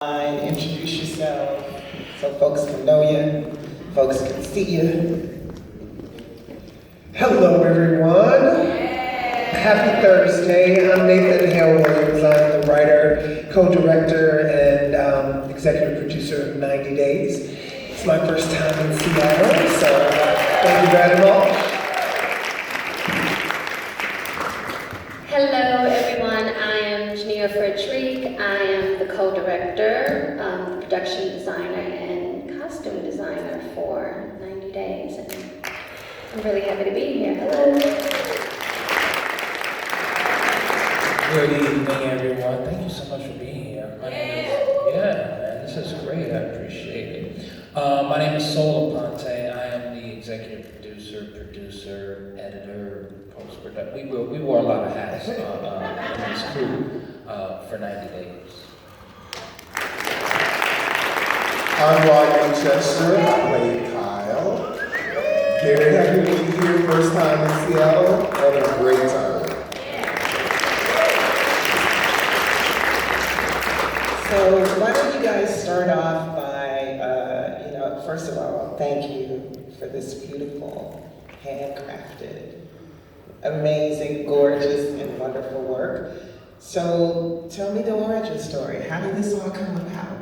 Introduce yourself so folks can know you, folks can see you. Hello, everyone. Happy Thursday. I'm Nathan Hale. I'm the writer, co-director, and executive producer of 90 Days. It's my first time in Seattle, so thank you very much. Hello, everyone. I am Jennia Fredrique. I am the co-director, production designer, and costume designer for 90 Days. And I'm really happy to be here. Hello. Good evening, everyone. Thank you so much for being here. This is great. I appreciate it. My name is Sol Aponte. I am the executive producer, editor, post-production. We wore a lot of hats in this crew for 90 Days. I'm Rodney Chester. I play Hale. Very happy to be here, first time in Seattle. Having a great time. So why don't you guys start off by, first of all, thank you for this beautiful, handcrafted, amazing, gorgeous, and wonderful work. So tell me the origin story. How did this all come about?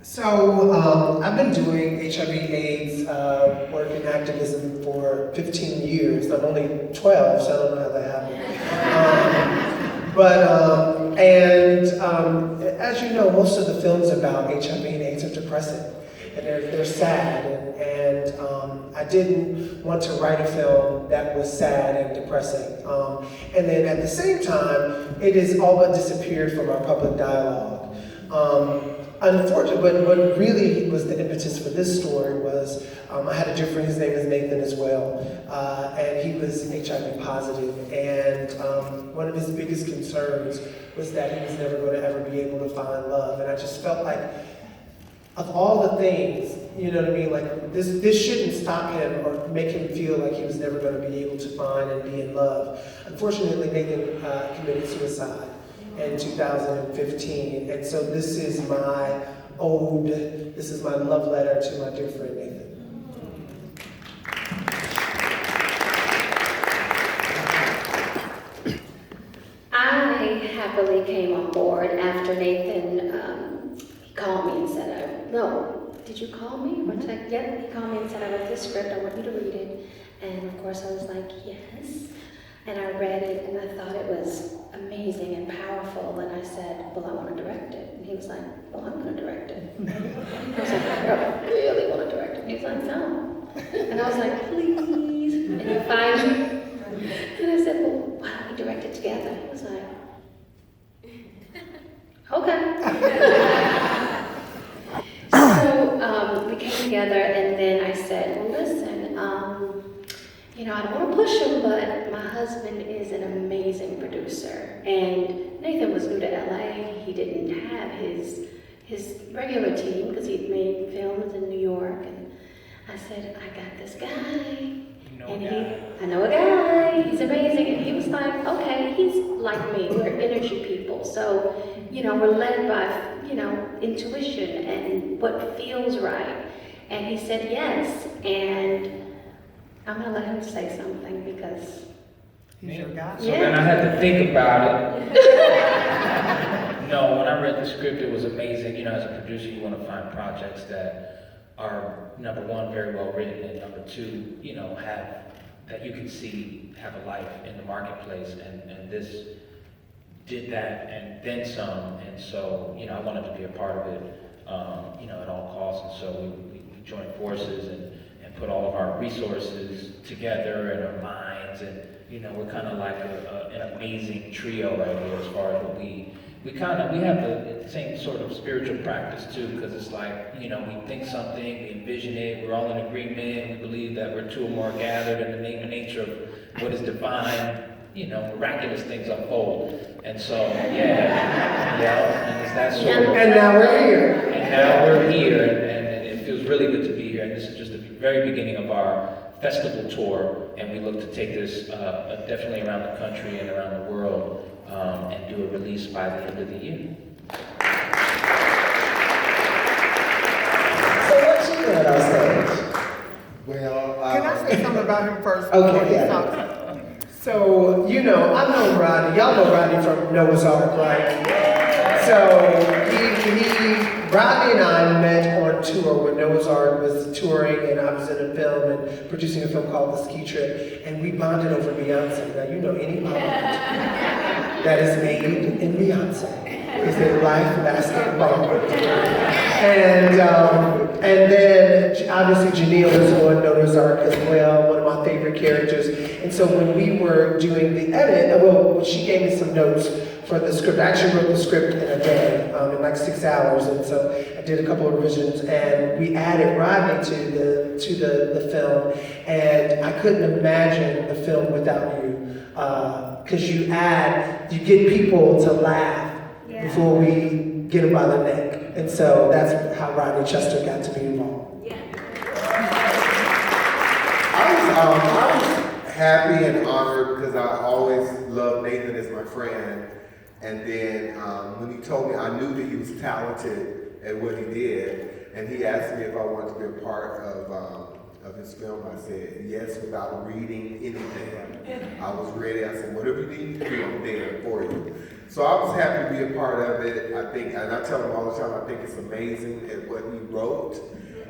So I've been doing HIV/AIDS work and activism for 15 years. I'm only 12, so I don't know how that happened. As you know, most of the films about HIV and AIDS are depressing, and they're sad. And I didn't want to write a film that was sad and depressing. And then at the same time, it has all but disappeared from our public dialogue. Unfortunately, but what really was the impetus for this story was I had a dear friend, his name is Nathan as well, and he was HIV positive, and one of his biggest concerns was that he was never going to ever be able to find love, and I just felt like, of all the things, you know what I mean, like this shouldn't stop him or make him feel like he was never going to be able to find and be in love. Unfortunately, Nathan committed suicide in 2015, and so this is my love letter to my dear friend Nathan. I happily came on board after Nathan he called me and said, did you call me? Or text? Yep, he called me and said, I wrote this script, I want you to read it. And of course I was like, yes. And I read it and I thought it was amazing and powerful. And I said, well, I want to direct it. And he was like, well, I'm going to direct it. I was like, I really want to direct it. And he was like, no. And I was like, please. And he finally, and I said, well, why don't we direct it together? He was like, okay. So we came together and then I said, well, listen, I don't want to push him, but my husband is an amazing producer. And Nathan was new to LA. He didn't have his regular team because he'd made films in New York. And I said, I got this guy. I know a guy. He's amazing. And he was like, okay, he's like me. We're energy people. So, we're led by, intuition and what feels right. And he said yes. And I'm going to let him say something because He's your guy. So then I had to think about it. No, when I read the script, it was amazing. As a producer, you want to find projects that are, number one, very well written, and number two, that you can see have a life in the marketplace. And this did that and then some. And so, I wanted to be a part of it, at all costs. And so we joined forces and put all of our resources together and our minds, and we're kind of like an amazing trio right here as far as what we have the same sort of spiritual practice too, because it's like we think something, we envision it, we're all in agreement, we believe that we're two or more gathered in the name and nature of what is divine, miraculous things unfold, and so and it's that sort of. And now we're here. And now we're here, and it feels really good to be here. And this is just the very beginning of our festival tour, and we look to take this definitely around the country and around the world and do a release by the end of the year. about him first. Okay, before he yeah. talks. So, you know, I've known Rodney. Y'all know Rodney from Noah's Ark, right? So, Rodney and I met on tour when Noah's Ark was touring, and I was in a film and producing a film called The Ski Trip, and we bonded over Beyonce. Now, you know, any bond that is made in Beyonce is a life-lasting bond. And then, obviously, Jennia was on Noah's Ark as well, one of my favorite characters. And so when we were doing the edit, well, she gave me some notes for the script. I actually wrote the script in a day, in like 6 hours, and so I did a couple of revisions, and we added Rodney to the film, and I couldn't imagine the film without you, because you get people to laugh before we get them by the neck, and so that's how Rodney Chester got to be involved. Yeah. I was happy and honored because I always loved Nathan as my friend. And then when he told me, I knew that he was talented at what he did. And he asked me if I wanted to be a part of his film. I said yes without reading anything. I was ready. I said, whatever you need to do, I'm there for you. So I was happy to be a part of it. I think, and I tell him all the time, I think it's amazing at what he wrote.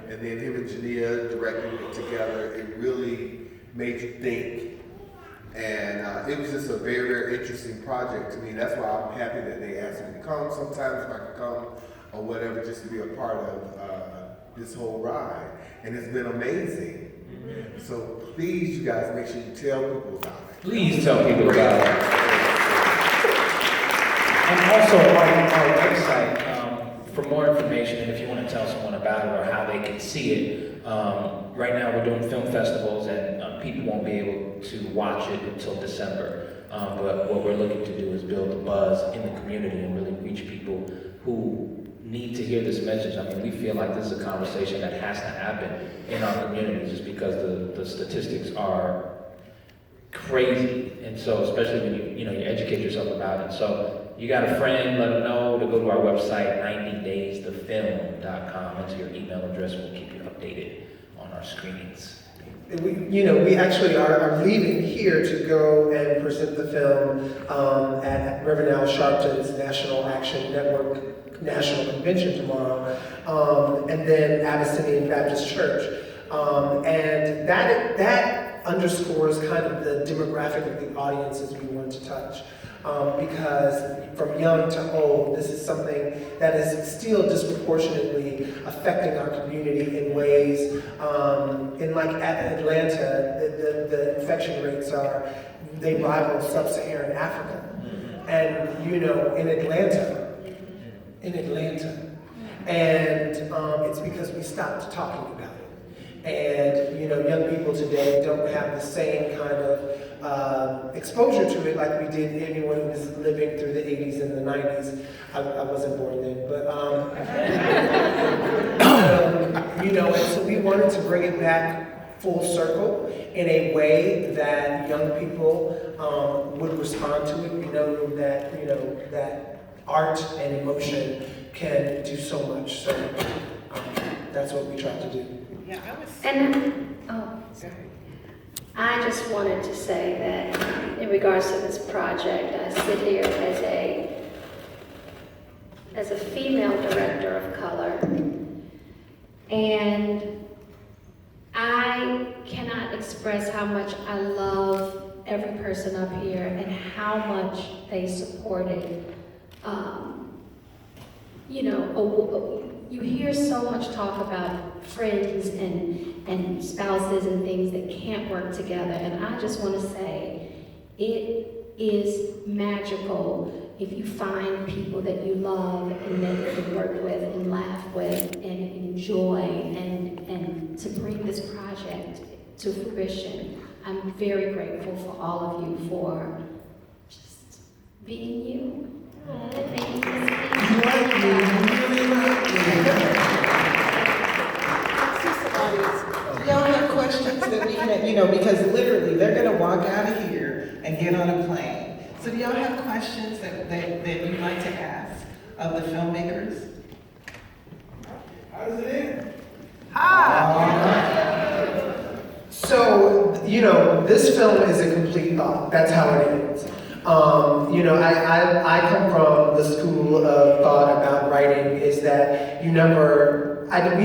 And then him and Jennia directing it together, it really made you think. And it was just a very, very interesting project to me. That's why I'm happy that they asked me to come. Sometimes if I could come or whatever, just to be a part of this whole ride. And it's been amazing. So please, you guys, make sure you tell people about it. Please tell people about it. And also our website, for more information, and if you want to tell someone about it or how they can see it, right now we're doing film festivals and people won't be able to watch it until December. But what we're looking to do is build a buzz in the community and really reach people who need to hear this message. I mean, we feel like this is a conversation that has to happen in our community just because the statistics are crazy. And so, especially when you educate yourself about it. So, you got a friend, let them know to go to our website, 90daysthefilm.com. Enter your email address. We'll keep you updated on our screenings. We actually are leaving here to go and present the film at Reverend Al Sharpton's National Action Network National Convention tomorrow, and then Abyssinian Baptist Church. And that underscores kind of the demographic of the audiences we want to touch. Because from young to old, this is something that is still disproportionately affecting our community in ways, in like at Atlanta, the infection rates they rival sub-Saharan Africa. And in Atlanta, and it's because we stopped talking about it. And young people today don't have the same kind of exposure to it like we did anyone who was living through the 80s and the 90s. I wasn't born then, but and so we wanted to bring it back full circle in a way that young people would respond to it. We know that art and emotion can do so much. So that's what we tried to do. Yeah, I was. Sorry. I just wanted to say that in regards to this project, I sit here as a female director of color, and I cannot express how much I love every person up here and how much they supported. You hear so much talk about friends and spouses and things that can't work together, and I just want to say it is magical if you find people that you love and that you can work with and laugh with and enjoy and to bring this project to fruition. I'm very grateful for all of you for just being you. And thank you for Do y'all have questions that we can, because literally they're gonna walk out of here and get on a plane. So do y'all have questions that you'd like to ask of the filmmakers? How's it in? Hi. So, this film is a complete thought. That's how it is. I come from the school of thought about writing is that we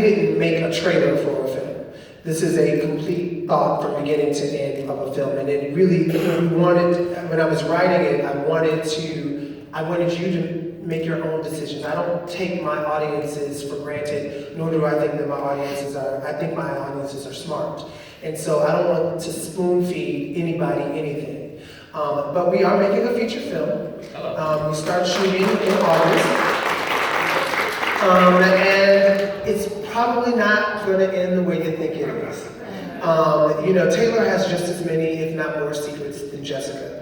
didn't make a trailer for a film. This is a complete thought from beginning to end of a film. And it really, when I was writing it, I wanted you to make your own decisions. I don't take my audiences for granted, nor do I think that I think my audiences are smart. And so I don't want to spoon feed anybody anything. But we are making a feature film. We start shooting in August. And it's probably not going to end the way you think it is. Taylor has just as many, if not more, secrets than Jessica.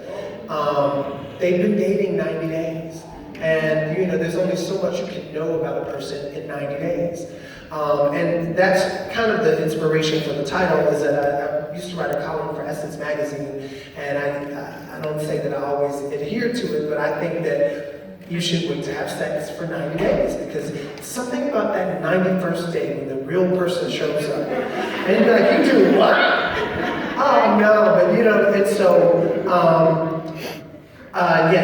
They've been dating 90 days. And, there's only so much you can know about a person in 90 days. And that's kind of the inspiration for the title, is that I used to write a column for Essence Magazine, and I don't say that I always adhere to it, but I think that you should wait to have sex for 90 days, because something about that 91st day when the real person shows up, and you're like, you do what? Oh no, but and so,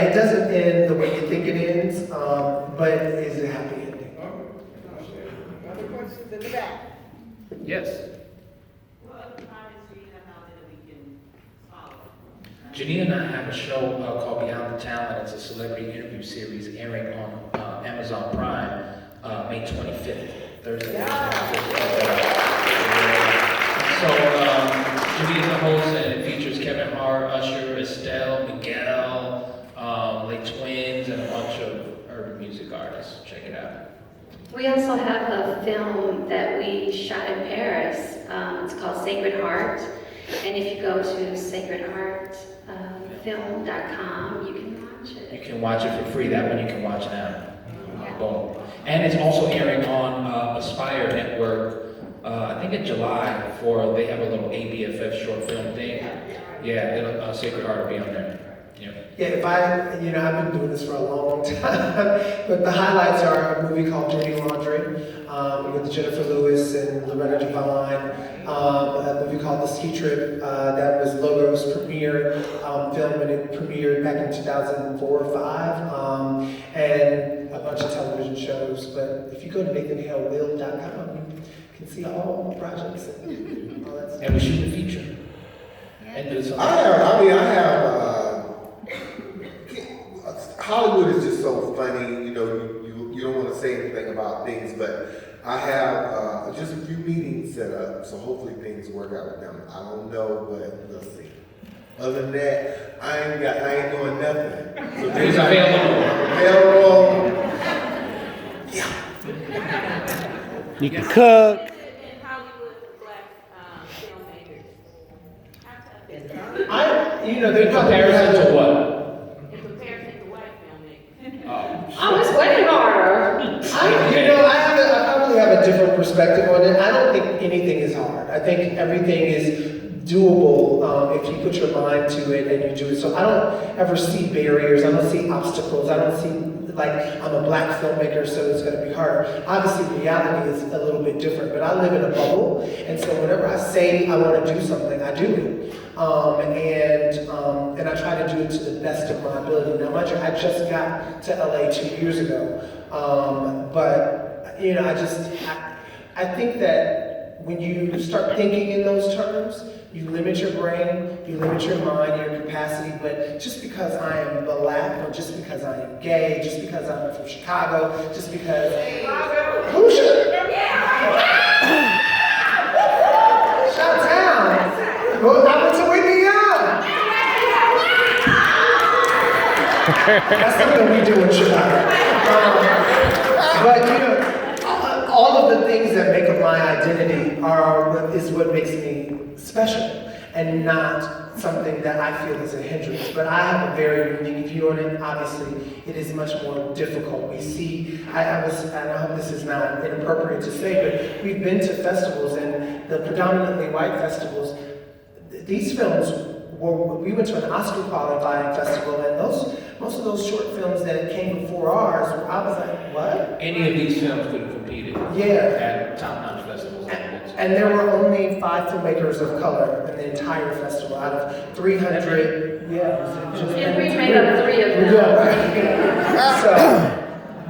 it doesn't end the way you think it ends, but it is a happy ending. Other questions in the back? Yes. Jennia and I have a show called Beyond the Talent. It's a celebrity interview series airing on Amazon Prime May 25th, Thursday. So Jennia's the host, and it features Kevin Hart, Usher, Estelle, Miguel, Lake Twins, and a bunch of urban music artists. Check it out. We also have a film that we shot in Paris. It's called Sacred Heart. And if you go to sacredheartfilm.com, you can watch it. You can watch it for free. That one you can watch now. Boom. And it's also airing on Aspire Network, I think in July, they have a little ABFF short film thing. Yeah, Sacred Heart will be on there. Yeah, I've been doing this for a long time, but the highlights are a movie called Dirty Laundry with Jennifer Lewis and Loretta Devine, a movie called The Ski Trip that was Logo's premiere film, and it premiered back in 2004 or 5, and a bunch of television shows. But if you go to NathanHaleWill.com, you can see all the projects and all that stuff. And we shoot a feature. And do something. I have Hollywood is just so funny, you don't want to say anything about things, but I have just a few meetings set up, so hopefully things work out with them. I don't know, but we'll see. Other than that, I ain't doing nothing. So It's available. Yeah. You can cook. In Hollywood for black filmmakers. They In comparison to what? In comparison to white filmmakers. Oh, it's way harder. I probably have a different perspective on it. I don't think anything is hard. I think everything is doable if you put your mind to it and you do it. So I don't ever see barriers. I don't see obstacles. I don't see I'm a black filmmaker, so it's going to be harder. Obviously, reality is a little bit different, but I live in a bubble, and so whenever I say I want to do something, I do it. And I try to do it to the best of my ability. Now, mind you, I just got to LA 2 years ago, but I think that when you start thinking in those terms, you limit your brain, you limit your mind, your capacity. But just because I am black, or just because I am gay, just because I'm from Chicago, just because who should? Shout out! Well, I went to Whitney Young. That's something we do in Chicago. But all of the things that make up my identity is what makes me special, and not something that I feel is a hindrance. But I have a very unique view on it. Obviously, it is much more difficult. We see, and I hope this is not inappropriate to say, but we've been to festivals, and the predominantly white festivals, these films we went to an Oscar qualifying festival, and most of those short films that came before ours, I was like, what? Any of these films could have competed at top-notch festivals. And there were only 5 filmmakers of color in the entire festival out of 300. And we made up 3 of them. Yeah, right. So,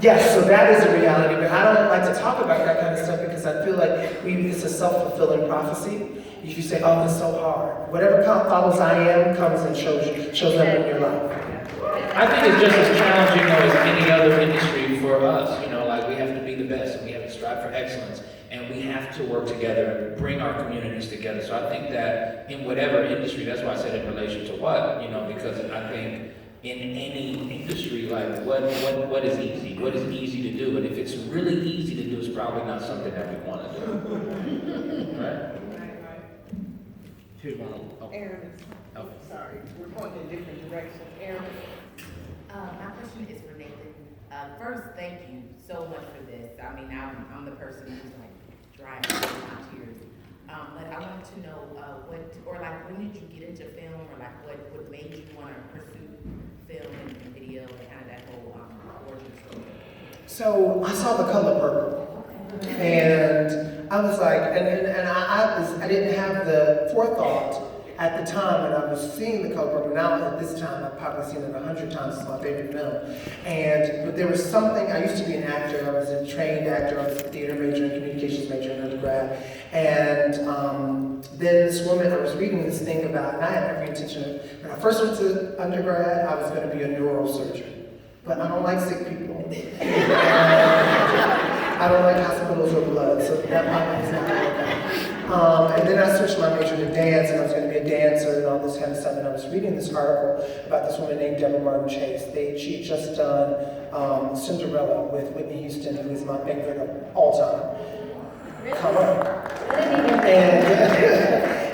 yes, so that is a reality, but I don't like to talk about that kind of stuff because I feel like it's a self-fulfilling prophecy. If you say, oh, it's so hard, whatever follows I am comes and shows up in your life. I think it's just as challenging though as any other industry for us. You know, like we have to be the best and we have to strive for excellence and we have to work together and bring our communities together. So I think that in whatever industry, that's why I said in relation to what, you know, because I think in any industry, like what is easy? What is easy to do? And if it's really easy to do, it's probably not something that we want to do. Right? Aaron, sorry, we're going in different directions. Aaron? My question is for Nathan. First, thank you so much for this. I mean, I'm the person who's like driving my tears. But I wanted to know when did you get into film, or like what made you want to pursue film and video and kind of that whole origin story? So I saw The Color Purple, and I was like, and I didn't have the forethought at the time when I was seeing The Color Purple. Now at this time, I've probably seen it 100 times. It's my favorite film. But there was something. I used to be an actor. I was a trained actor. I was a theater major and communications major in undergrad. And then this woman, I was reading this thing about, and I had every intention of, when I first went to undergrad, I was going to be a neurosurgeon. But I don't like sick people. I don't like hospitals or blood, so that probably is not going to work out. And then I switched my major to dance, and I was going to be a dancer and all this kind of stuff. And I was reading this article about this woman named Deborah Martin Chase. She had just done Cinderella with Whitney Houston, who is my favorite of all time. Come on.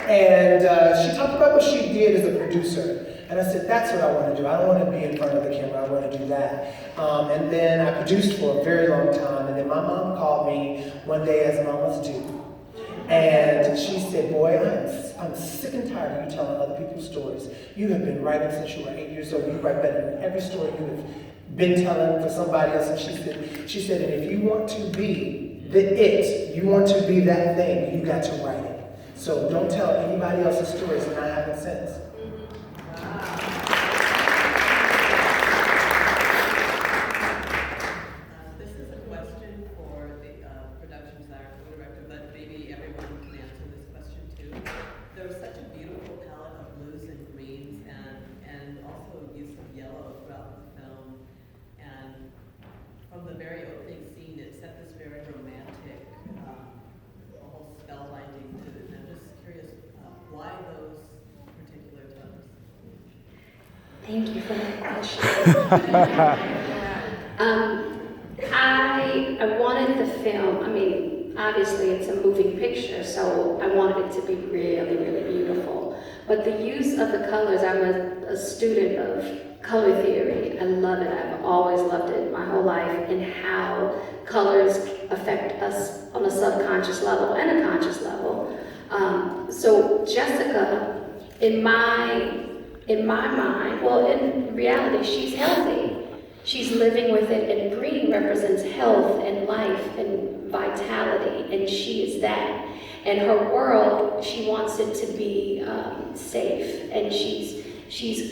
And she talked about what she did as a producer. And I said, that's what I want to do. I don't want to be in front of the camera. I want to do that. And then I produced for a very long time. And then my mom called me one day as mamas do. And she said, boy, I'm sick and tired of you telling other people's stories. You have been writing since you were 8 years old. You write better than every story you have been telling for somebody else. And she said, and if you want to be you want to be that thing, you got to write it. So don't tell anybody else's stories, and I haven't since. This is a question for the production designer, director, but maybe everyone can answer this question too. There was such a beautiful palette of blues and greens and also use of yellow throughout the film. And from the very opening scene, it set this very romantic, almost spellbinding to it. And I'm just curious, why those particular tones? Thank you for that question. I wanted the film, I mean, obviously it's a moving picture, so I wanted it to be really, really beautiful. But the use of the colors, I'm a student of color theory. I love it. I've always loved it my whole life, and how colors affect us on a subconscious level and a conscious level. So Jessica, in my mind, well, in reality, she's healthy. She's living with it, and green represents health and life and vitality, and she is that. And her world, she wants it to be safe, and she's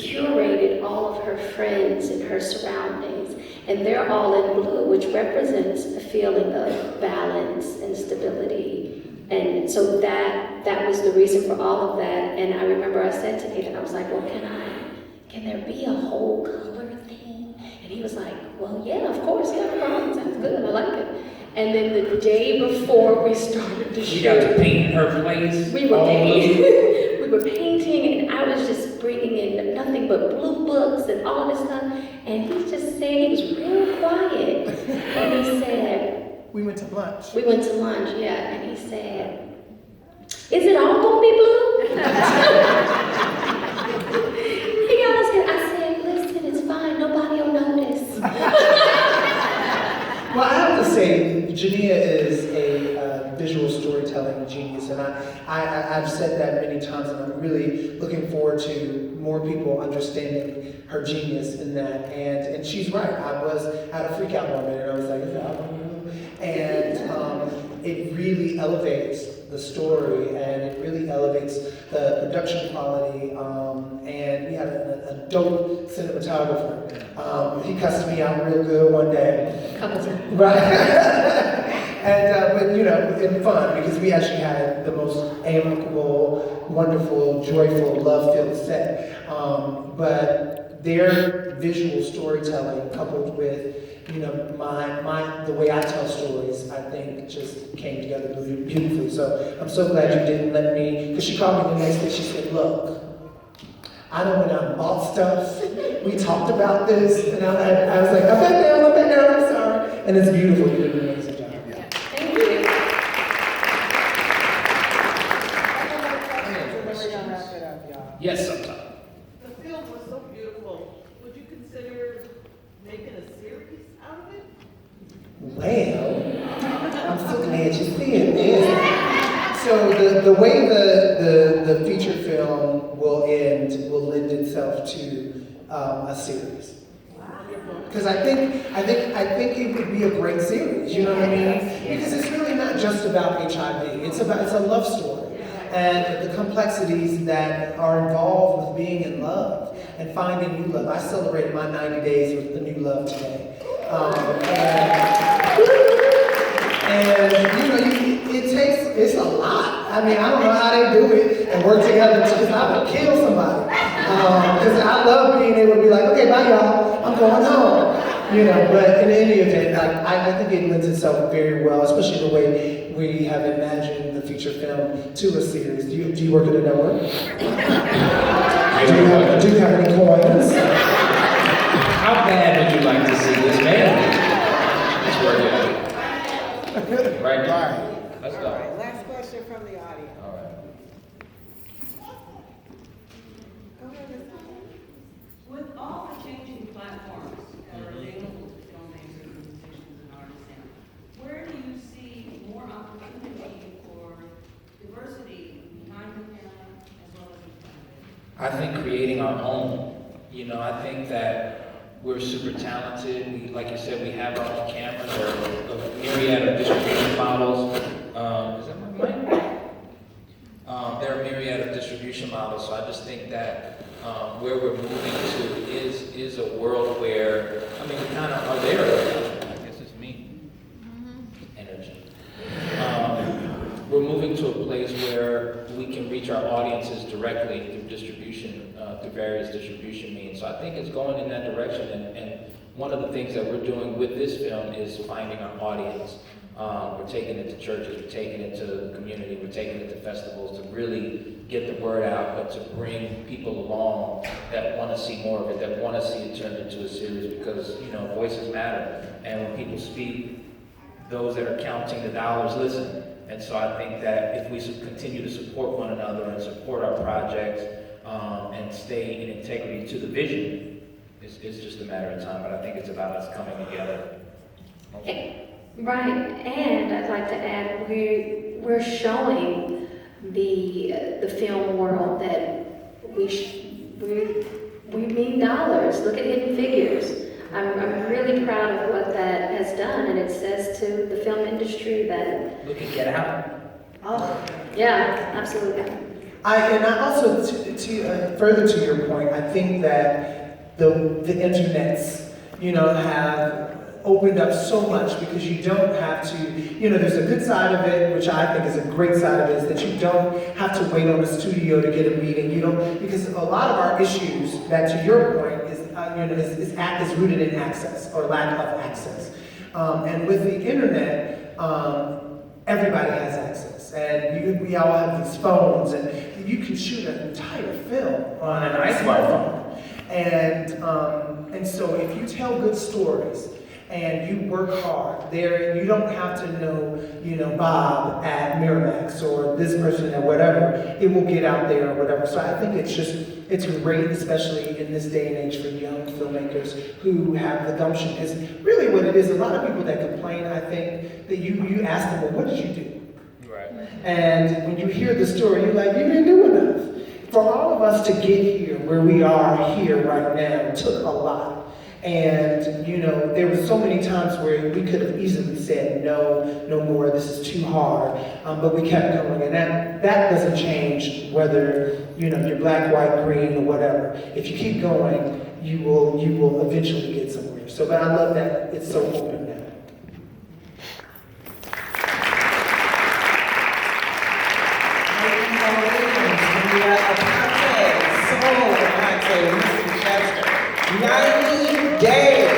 curated all of her friends and her surroundings, and they're all in blue, which represents a feeling of balance and stability. And so that was the reason for all of that. And I remember I said to Nathan, I was like, well, can there be a whole color thing? And he was like, well, yeah, of course, yeah, no problem, sounds good, I like it. And then the day before we started to shoot, You got to paint her place. we were painting. We were painting, and I was just bringing in nothing but blue books and all this stuff. And he just said, he was real quiet. And he said, We went to lunch. we went to lunch, yeah, and he said, is it all gonna be blue? He asked, and I said, listen, it's fine, nobody will notice. Well, I have to say, Jennia is a visual storytelling genius, and I've said that many times, and I'm really looking forward to more people understanding her genius in that. And she's right. I had a freak out moment, and I was like, and it really elevates the story, and it really elevates the production quality. And we had a dope cinematographer. He cussed me out real good one day. Couple times. Right. And, but you know, in fun, because we actually had the most amicable, wonderful, joyful, love-filled set. But their visual storytelling coupled with, you know, the way I tell stories, I think just came together beautifully. So I'm so glad you didn't let me, because she called me the next day, she said, look, I know when I bought stuff, we talked about this, and I was like, I'm back down, I'm sorry. And it's beautiful, you did an amazing job. Yeah. Thank you. Yes, sometimes. The film was so beautiful. Would you consider making a series out of it? Well, I'm so glad you said this. So the way the feature film will lend itself to a series. Because I think it would be a great series. You know what I mean? Because it's really not just about HIV. It's a love story. And the complexities that are involved with being in love and finding new love. I celebrated my 90 days with the new love today. And you know, it's a lot. I mean, I don't know how they do it and work together because I would kill somebody. Because I love being able to be like, okay, bye y'all, I'm going home. You know, but in any event, I think it lends itself very well, especially the way we have imagined the feature film to a series. Do you work at a network? Do you have any coins? How bad would you like to see this man? It's working. Right now. Let's go. All right, last question from the audience. All right. Go ahead, Ms. With all the changing platforms that are available to filmmakers, musicians, and artists now, where do you see more opportunity for diversity behind the camera as well as in front of it? I think creating our own. You know, I think that we're super talented. Like you said, we have our own cameras or a myriad of distribution models. Is that my mic? There are a myriad of distribution models, so I just think that where we're moving to is a world where, I mean, we kind of are there. I guess it's me. Energy. We're moving to a place where we can reach our audiences directly through distribution, through various distribution means. So I think it's going in that direction, and one of the things that we're doing with this film is finding our audience. We're taking it to churches, we're taking it to the community, we're taking it to festivals to really get the word out, but to bring people along that want to see more of it, that want to see it turned into a series, because, you know, voices matter. And when people speak, those that are counting the dollars listen. And so I think that if we continue to support one another and support our projects and stay in integrity to the vision, it's just a matter of time. But I think it's about us coming together. Okay. Right, and I'd like to add, we're showing the film world that we mean dollars. Look at Hidden Figures. I'm really proud of what that has done, and it says to the film industry that. Look at Get Out. Oh, yeah, absolutely. And I also, further to your point, I think that the internets, you know, have opened up so much, because you don't have to, you know, there's a good side of it, which I think is a great side of it, is that you don't have to wait on a studio to get a meeting. You don't, because a lot of our issues, back to your point, is rooted in access or lack of access. And with the internet, everybody has access, and we all have these phones, and you can shoot an entire film on an iPhone. And so if you tell good stories and you work hard there, you don't have to know, you know, Bob at Miramax or this person at whatever. It will get out there or whatever. So I think it's great, especially in this day and age, for young filmmakers who have the gumption. Because really what it is, a lot of people that complain, I think, that you ask them, well, what did you do? Right. And when you hear the story, you're like, you didn't do enough. For all of us to get here, where we are here right now, took a lot. And, you know, there were so many times where we could have easily said, no, no more, this is too hard. But we kept going. And that doesn't change whether, you know, you're black, white, green, or whatever. If you keep going, you will eventually get somewhere. So, but I love that it's so open now. Jennia Aponte, Sol Aponte, Mr. Chester, 90 days.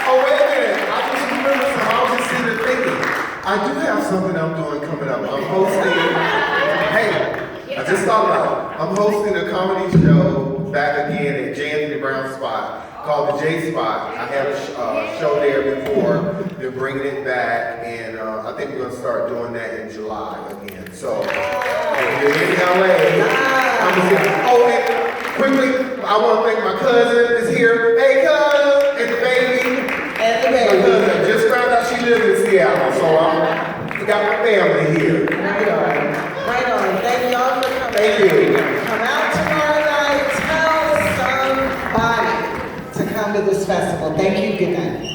Oh, wait a minute. I just remembered something. I was just sitting there thinking. I do have something I'm doing coming up. I'm hosting, hey, I just thought about it. I'm hosting a comedy show back again at Jennia the Brown Spot called the J Spot. I had a show there before. They're bringing it back, and I think we're going to start doing that in July again. So, if you're in LA, I'm just here. Oh, and quickly, I want to thank my cousin is here. Hey, cuz, and the baby. And the My baby. cousin just found out she lives in Seattle, so I got my family here. Right on. Right on. Thank y'all for coming. Thank you. Come out tomorrow night. Tell somebody to come to this festival. Thank you. Good night.